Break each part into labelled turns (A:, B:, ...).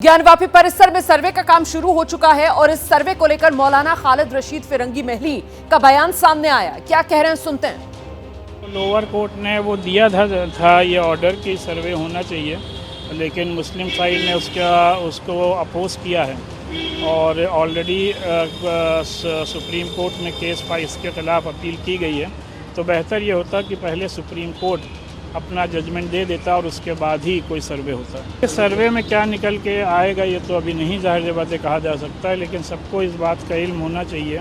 A: ज्ञानवापी परिसर में सर्वे का काम शुरू हो चुका है और इस सर्वे को लेकर मौलाना खालिद रशीद फिरंगी महली का बयान सामने आया। क्या कह रहे हैं सुनते हैं।
B: लोअर कोर्ट ने वो दिया था ये ऑर्डर कि सर्वे होना चाहिए, लेकिन मुस्लिम साइड ने उसको अपोज किया है और ऑलरेडी सुप्रीम कोर्ट में केस इसके खिलाफ अपील की गई है। तो बेहतर ये होता कि पहले सुप्रीम कोर्ट अपना जजमेंट दे देता और उसके बाद ही कोई सर्वे होता है। सर्वे में क्या निकल के आएगा ये तो अभी नहीं ज़ाहिर बातें कहा जा सकता है, लेकिन सबको इस बात का इल्म होना चाहिए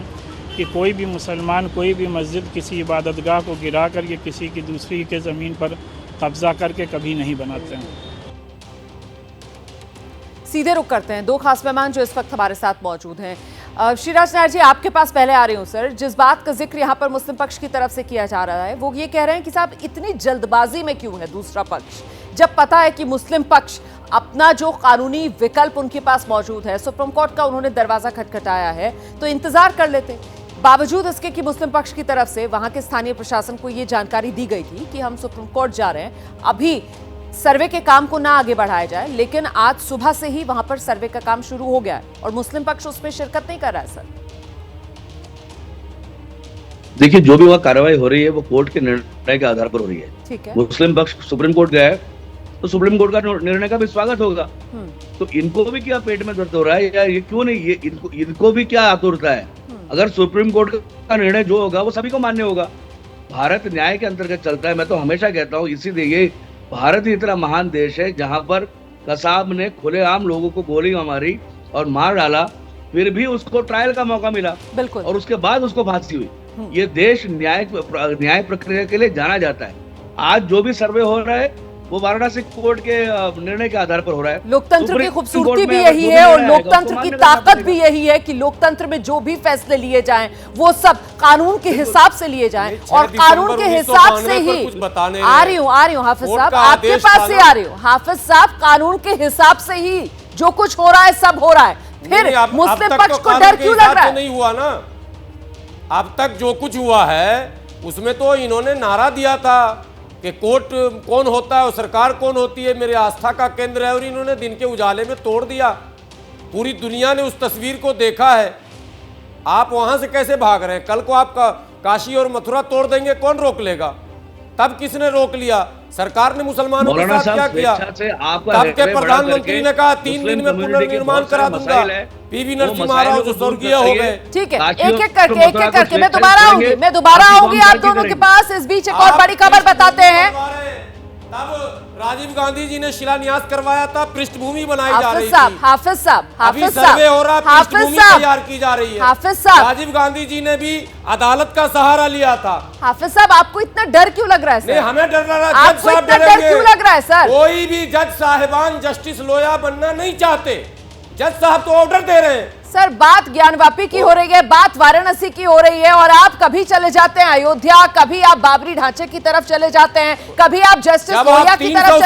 B: कि कोई भी मुसलमान कोई भी मस्जिद किसी इबादतगाह को गिरा करके किसी की दूसरी के ज़मीन पर कब्ज़ा करके कभी नहीं बनाते हैं।
A: सीधे रुख करते हैं दो खास मेहमान जो इस वक्त हमारे साथ मौजूद हैं। श्रीराज नायर जी, आपके पास पहले आ रही हूं सर। जिस बात का जिक्र यहाँ पर मुस्लिम पक्ष की तरफ से किया जा रहा है वो ये कह रहे हैं कि साहब इतनी जल्दबाजी में क्यों है दूसरा पक्ष, जब पता है कि मुस्लिम पक्ष अपना जो कानूनी विकल्प उनके पास मौजूद है, सुप्रीम कोर्ट का उन्होंने दरवाजा खटखटाया है, तो इंतजार कर लेते। बावजूद इसके कि मुस्लिम पक्ष की तरफ से वहां के स्थानीय प्रशासन को ये जानकारी दी गई थी कि हम सुप्रीम कोर्ट जा रहे हैं, अभी सर्वे के काम को ना आगे बढ़ाया जाए, लेकिन आज सुबह से ही वहां पर सर्वे का काम शुरू हो गया है और मुस्लिम पक्ष उसमें शिरकत नहीं कर रहा है। सर
C: देखिए, जो भी वहाँ कार्रवाई हो रही है वो कोर्ट के निर्णय के आधार पर हो रही है।
A: ठीक है।
C: मुस्लिम पक्ष सुप्रीम कोर्ट गया है तो सुप्रीम कोर्ट का निर्णय का भी स्वागत होगा। तो इनको भी क्या पेट में दर्द हो रहा है या ये क्यों नहीं, ये इनको भी क्या आतुरता है। अगर सुप्रीम कोर्ट का निर्णय जो होगा वो सभी को मान्य होगा। भारत न्याय के अंतर्गत चलता है। मैं तो हमेशा कहता हूँ, इसीलिए भारत ही इतना महान देश है जहां पर कसाब ने खुलेआम लोगों को गोली मारी और मार डाला, फिर भी उसको ट्रायल का मौका मिला। बिल्कुल। और उसके बाद उसको फांसी हुई। ये देश न्याय प्रक्रिया के लिए जाना जाता है। आज जो भी सर्वे हो रहा है वो वाराणसी कोर्ट के निर्णय के आधार पर हो रहा है।
A: लोकतंत्र की खूबसूरती भी यही है और लोकतंत्र की ताकत भी यही है कि लोकतंत्र में जो भी फैसले लिए जाएं वो सब कानून के हिसाब से लिए जाएं और कानून के हिसाब से ही। आ रही हूँ हाफिज साहब, आपके पास से आ रही हूँ। हाफिज साहब, कानून के हिसाब से ही जो कुछ हो रहा है सब हो रहा है, फिर मुस्लिम पक्ष को डर क्यों लग रहा है?
D: नहीं हुआ ना, अब तक जो कुछ हुआ है उसमें तो इन्होंने नारा दिया था कि कोर्ट कौन होता है और सरकार कौन होती है, मेरे आस्था का केंद्र है, और इन्होंने दिन के उजाले में तोड़ दिया। पूरी दुनिया ने उस तस्वीर को देखा है। आप वहां से कैसे भाग रहे हैं? कल को आप काशी और मथुरा तोड़ देंगे, कौन रोक लेगा? तब किसने रोक लिया? सरकार ने मुसलमानों के साथ क्या किया? तब के प्रधानमंत्री ने कहा 3 दिन में पुनर्निर्माण करा दूंगा। पीवी नरसिम्हा महाराज जो स्वर्गीय हो गए।
A: ठीक है, एक एक करके मैं दोबारा आऊंगी आप दोनों के पास। इस बीच एक और बड़ी खबर बताते हैं।
D: तब राजीव गांधी जी ने शिलान्यास करवाया था, पृष्ठभूमि बनाई जा रही थी।
A: हाफिज साहब,
D: सर्वे हो रहा, पृष्ठभूमि तैयार की जा रही है।
A: हाफिज साहब,
D: राजीव गांधी जी ने भी अदालत का सहारा लिया था।
A: हाफिज साहब, आपको इतना डर क्यों लग रहा है सर?
D: नहीं, हमें डर रहा है।
A: आपको इतना डर क्यों लग रहा है सर?
D: कोई भी जज साहिबान जस्टिस लोया बनना नहीं चाहते। जज साहब तो ऑर्डर दे रहे हैं।
A: सर, बात ज्ञानवापी की हो रही है, बात वाराणसी की हो रही है और आप कभी चले जाते हैं अयोध्या, कभी आप बाबरी ढांचे की तरफ चले जाते हैं, कभी आप जस्टिस लोहिया की तरफ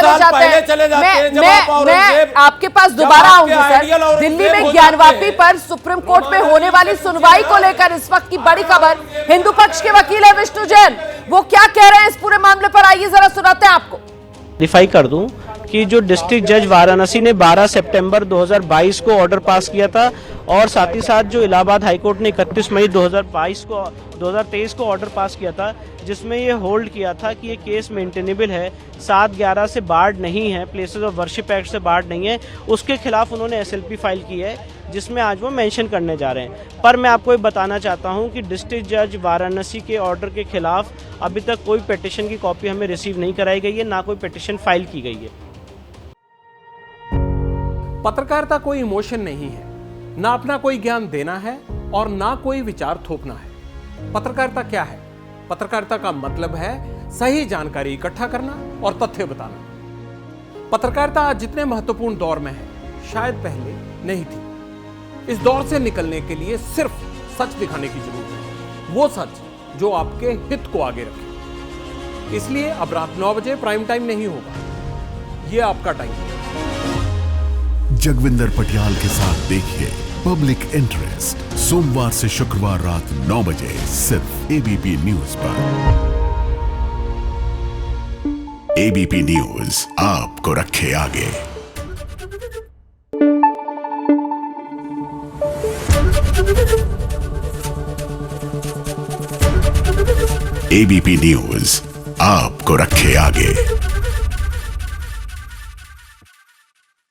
A: चले जाते हैं। मैं आपके पास दोबारा आऊंगी सर। दिल्ली में ज्ञानवापी पर सुप्रीम कोर्ट में होने वाली सुनवाई को लेकर इस वक्त की बड़ी खबर। हिंदू पक्ष के वकील है विष्णु जैन, वो क्या कह रहे हैं इस पूरे मामले पर, आइए जरा सुनाते हैं आपको।
E: क्लियरिफाई कर दूं कि जो डिस्ट्रिक्ट जज वाराणसी ने 12 सितंबर 2022 को ऑर्डर पास किया था और साथ ही साथ जो इलाहाबाद हाईकोर्ट ने 31 मई 2023 को ऑर्डर पास किया था, जिसमें ये होल्ड किया था कि ये केस मेंटेनेबल है, 7/11 से बार्ड नहीं है, प्लेसेस ऑफ वर्शिप एक्ट से बार्ड नहीं है, उसके खिलाफ उन्होंने एसएलपी फाइल की है, जिसमें आज वो मेंशन करने जा रहे हैं। पर मैं आपको ये बताना चाहता हूं कि डिस्ट्रिक्ट जज वाराणसी के ऑर्डर के खिलाफ अभी तक कोई पिटीशन की कॉपी हमें रिसीव नहीं कराई गई है, ना कोई पिटीशन फाइल की गई है।
F: पत्रकारिता कोई इमोशन नहीं है, ना अपना कोई ज्ञान देना है और ना कोई विचार थोपना है। पत्रकारिता क्या है? पत्रकारिता का मतलब है सही जानकारी इकट्ठा करना और तथ्य बताना। पत्रकारिता आज जितने महत्वपूर्ण दौर में है, शायद पहले नहीं थी। इस दौर से निकलने के लिए सिर्फ सच दिखाने की जरूरत है, वो सच जो आपके हित को आगे रखे। इसलिए अब रात 9 बजे प्राइम टाइम नहीं होगा, ये आपका टाइम है।
G: जगविंदर पटियाल के साथ देखिए पब्लिक इंटरेस्ट, सोमवार से शुक्रवार रात 9 बजे सिर्फ एबीपी न्यूज पर। एबीपी न्यूज आपको रखे आगे। एबीपी न्यूज आपको रखे आगे।